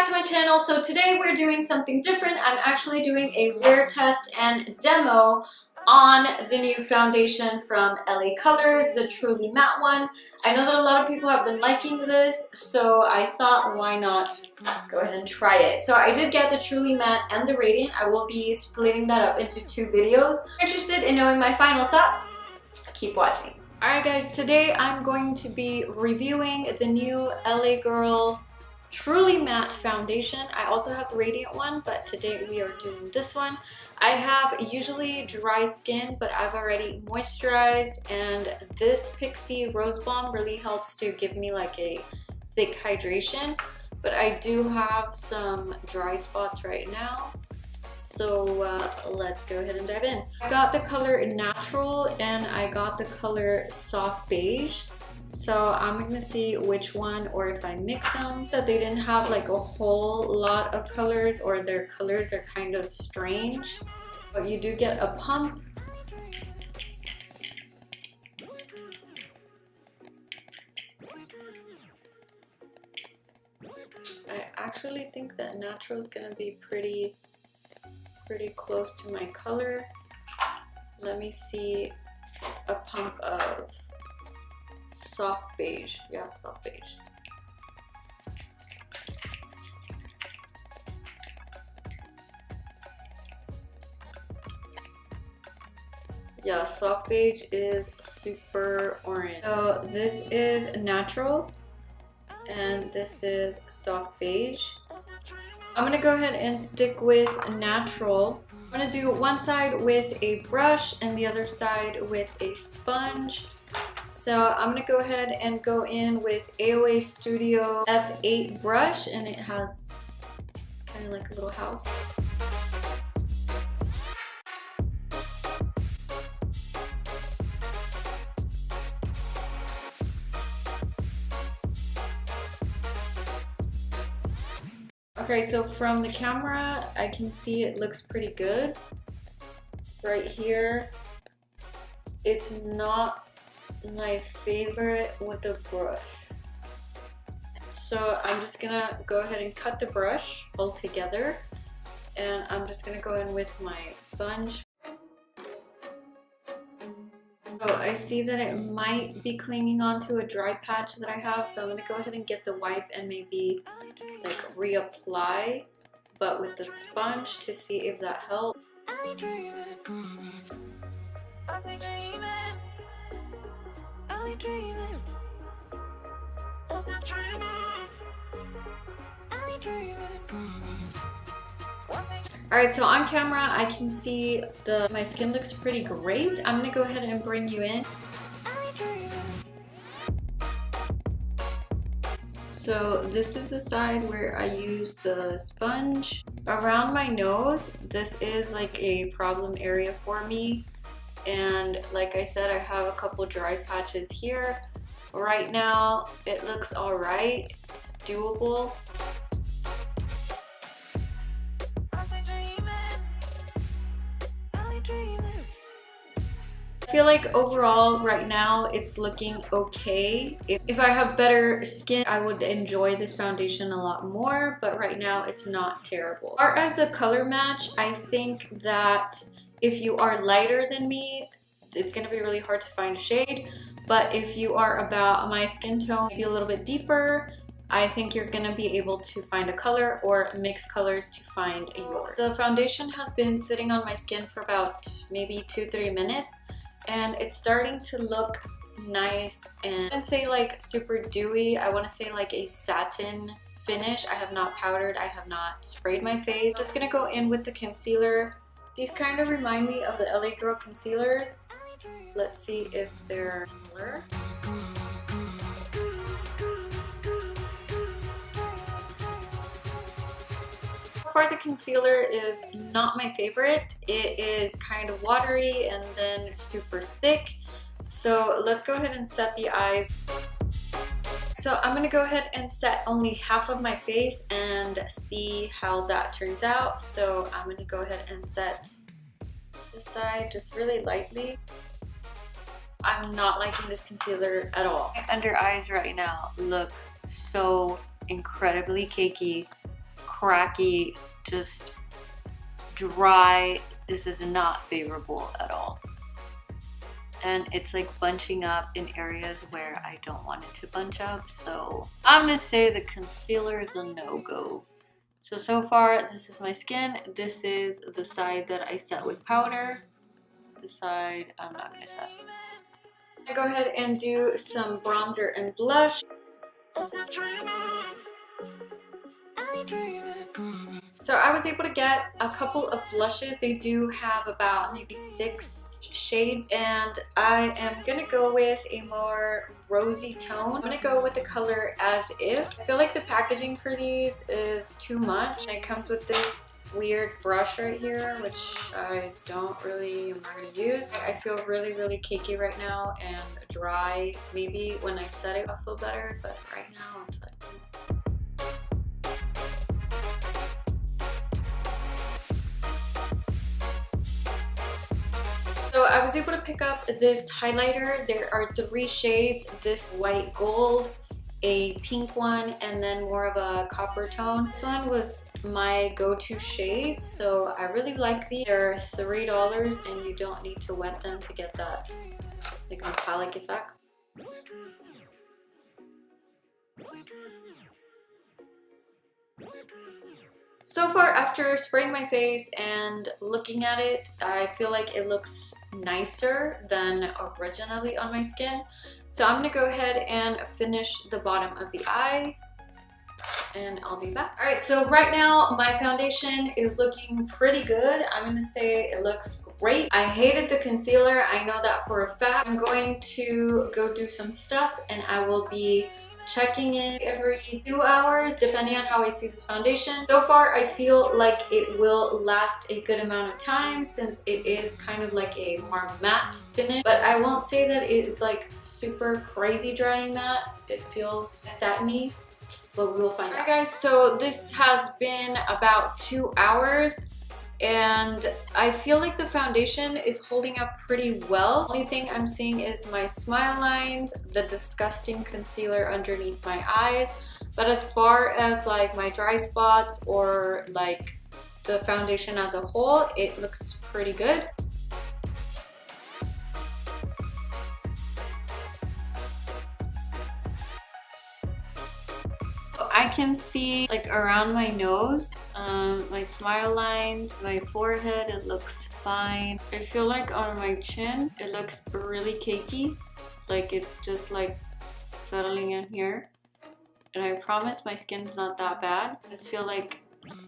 to my channel. So today we're doing something different. I'm actually doing a wear test and demo on the new foundation from LA Colors, the Truly Matte one. I know that a lot of people have been liking this, so I thought why not go ahead and try it. So I did get the Truly Matte and the Radiant. I will be splitting that up into 2 videos. If you're interested in knowing my final thoughts, keep watching. Alright guys, today I'm going to be reviewing the new LA Girl Truly Matte foundation. I also have the Radiant one, but today we are doing this one. I have usually dry skin, but I've already moisturized, and this Pixie Rose Balm really helps to give me like a thick hydration, but I do have some dry spots right now. So let's go ahead and dive in. I got the color Natural and I got the color Soft Beige. So I'm gonna see which one, or if I mix them. That they didn't have like a whole lot of colors, or their colors are kind of strange. But you do get a pump. I actually think that Natural is gonna be pretty close to my color. Let me see a pump of Soft Beige. Yeah, Soft Beige. Yeah, Soft Beige is super orange. So this is Natural and this is Soft Beige. I'm gonna go ahead and stick with Natural. I'm gonna do one side with a brush and the other side with a sponge. So I'm gonna go ahead and go in with AOA Studio F8 brush, and it's kind of like a little house. Okay, so from the camera, I can see it looks pretty good. Right here, it's not my favorite with the brush. So I'm just gonna go ahead and cut the brush all together, and I'm just gonna go in with my sponge. So I see that it might be clinging onto a dry patch that I have, so I'm gonna go ahead and get the wipe and maybe like reapply, but with the sponge, to see if that helps. Alright, so on camera I can see my skin looks pretty great. I'm gonna go ahead and bring you in. So this is the side where I use the sponge. Around my nose, this is like a problem area for me. And like I said, I have a couple dry patches here. Right now, it looks alright. It's doable. I feel like overall right now it's looking okay. If I have better skin, I would enjoy this foundation a lot more, but right now it's not terrible. As far as the color match, I think that if you are lighter than me, it's gonna be really hard to find a shade, but if you are about my skin tone, maybe a little bit deeper, I think you're gonna be able to find a color or mix colors to find yours. The foundation has been sitting on my skin for about maybe 2-3 minutes, and it's starting to look nice, and I wouldn't say like super dewy. I want to say like a satin finish. I have not powdered, I have not sprayed my face. Just gonna go in with the concealer. These kind of remind me of the LA Girl concealers. Let's see if they're similar. The concealer is not my favorite. It is kind of watery and then super thick. So let's go ahead and set the eyes. So I'm gonna go ahead and set only half of my face and see how that turns out. So I'm gonna go ahead and set this side just really lightly. I'm not liking this concealer at all. My under eyes right now look so incredibly cakey. cracky, just dry. This is not favorable at all. And it's like bunching up in areas where I don't want it to bunch up. So I'm gonna say the concealer is a no-go. So far, this is my skin. This is the side that I set with powder. This is the side I'm not gonna set. I'm gonna go ahead and do some bronzer and blush. So I was able to get a couple of blushes. They do have about maybe 6 shades, and I am gonna go with a more rosy tone. I'm gonna go with the color As If. I feel like the packaging for these is too much. It comes with this weird brush right here, which I am not gonna use. I feel really cakey right now and dry. Maybe when I set it I'll feel better, but right now it's like... So I was able to pick up this highlighter. There are 3 shades, this white gold, a pink one, and then more of a copper tone. This one was my go-to shade, so I really like these. They're $3 and you don't need to wet them to get that like metallic effect. So far, after spraying my face and looking at it, I feel like it looks nicer than originally on my skin. So I'm gonna go ahead and finish the bottom of the eye and I'll be back. Alright, so right now my foundation is looking pretty good. I'm gonna say it looks great. I hated the concealer, I know that for a fact. I'm going to go do some stuff and I will be checking in every 2 hours depending on how I see this foundation. So far I feel like it will last a good amount of time since it is kind of like a more matte finish, but I won't say that it is like super crazy drying matte. It feels satiny, but we'll find out. Alright guys, so this has been about 2 hours and I feel like the foundation is holding up pretty well. The only thing I'm seeing is my smile lines, the disgusting concealer underneath my eyes, but as far as like my dry spots or like the foundation as a whole, it looks pretty good. I can see like around my nose, my smile lines, my forehead, it looks fine. I feel like on my chin, it looks really cakey. Like it's just like settling in here. And I promise my skin's not that bad. I just feel like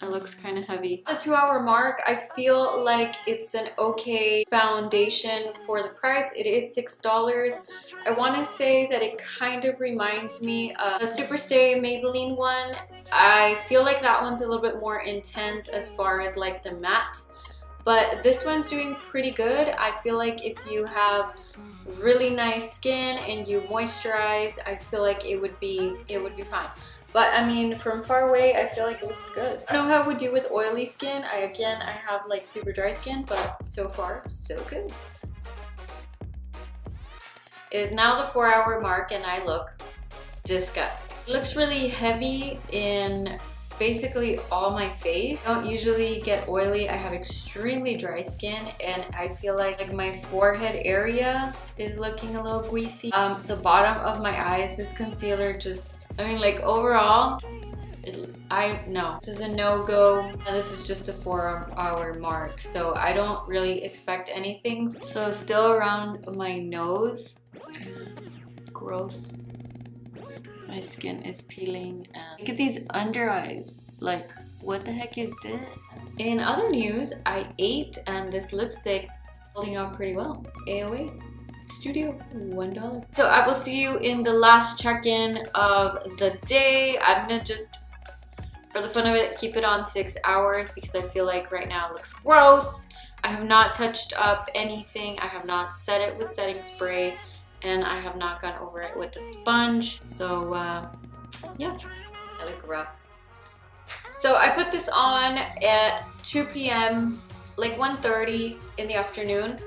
it looks kind of heavy. The 2 hour mark, I feel like it's an okay foundation for the price. It is $6. I want to say that it kind of reminds me of the Superstay Maybelline one. I feel like that one's a little bit more intense as far as like the matte, but this one's doing pretty good. I feel like if you have really nice skin and you moisturize, I feel like it would be fine. But I mean, from far away, I feel like it looks good. I don't know how it would do with oily skin. I have like super dry skin, but so far, so good. It is now the 4 hour mark and I look disgusting. It looks really heavy in basically all my face. I don't usually get oily. I have extremely dry skin and I feel like my forehead area is looking a little greasy. The bottom of my eyes, this concealer just, I mean, like overall, no. This is a no-go, and this is just the 4 hour mark, so I don't really expect anything. So still around my nose, gross. My skin is peeling, and look at these under eyes. Like, what the heck is this? In other news, I ate, and this lipstick holding out pretty well. AOA. Studio, $1. So I will see you in the last check-in of the day. I'm gonna just, for the fun of it, keep it on 6 hours because I feel like right now it looks gross. I have not touched up anything. I have not set it with setting spray and I have not gone over it with a sponge. So yeah, I look rough. So I put this on at 2 p.m. like 1:30 in the afternoon.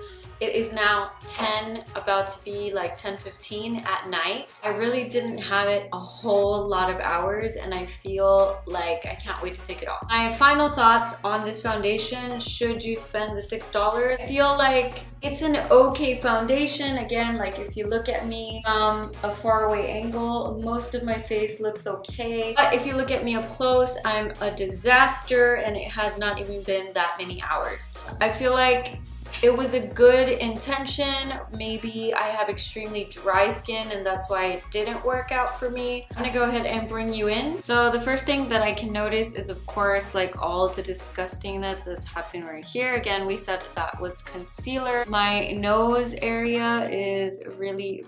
It is now 10, about to be like 10:15 at night. I really didn't have it a whole lot of hours and I feel like I can't wait to take it off. My final thoughts on this foundation, should you spend the $6? I feel like it's an okay foundation. Again, like if you look at me from a faraway angle, most of my face looks okay. But if you look at me up close, I'm a disaster and it has not even been that many hours. I feel like it was a good intention. Maybe I have extremely dry skin and that's why it didn't work out for me. I'm gonna go ahead and bring you in. So the first thing that I can notice is, of course, like all the disgustingness that's happening right here. Again, we said that was concealer. My nose area is really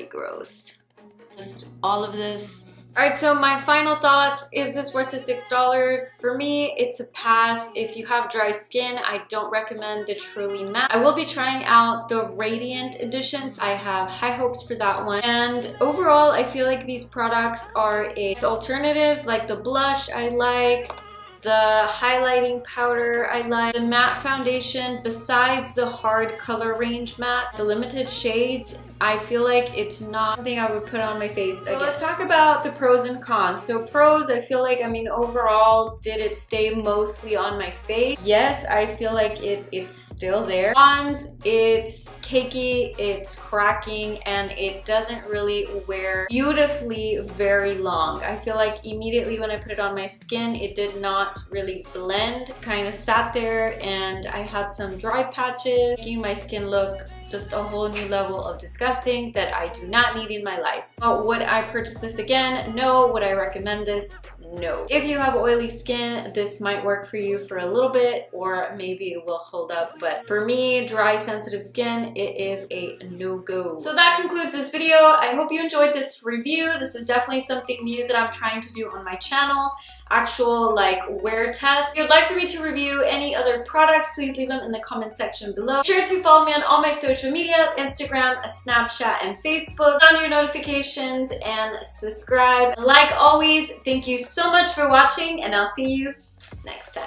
gross. Just all of this. Alright, so my final thoughts, is this worth the $6? For me, it's a pass. If you have dry skin, I don't recommend the Truly Matte. I will be trying out the Radiant editions. I have high hopes for that one. And overall, I feel like these products are alternatives, like the blush I like, the highlighting powder I like, the matte foundation, besides the hard color range matte, the limited shades, I feel like it's not something I would put on my face again. So let's talk about the pros and cons. So pros, I feel like, I mean, overall, did it stay mostly on my face? Yes, I feel like it's still there. Cons, it's cakey, it's cracking, and it doesn't really wear beautifully very long. I feel like immediately when I put it on my skin, it did not really blend. It kind of sat there and I had some dry patches, making my skin look just a whole new level of disgusting that I do not need in my life. But would I purchase this again? No. Would I recommend this? No. If you have oily skin, this might work for you for a little bit, or maybe it will hold up. But for me, dry, sensitive skin, it is a no-go. So that concludes this video. I hope you enjoyed this review. This is definitely something new that I'm trying to do on my channel. Actual like wear test. If you'd like for me to review any other products, please leave them in the comment section below. Be sure to follow me on all my social media, Instagram, Snapchat, and Facebook. Turn on your notifications and subscribe. Like always, thank you so much for watching, and I'll see you next time.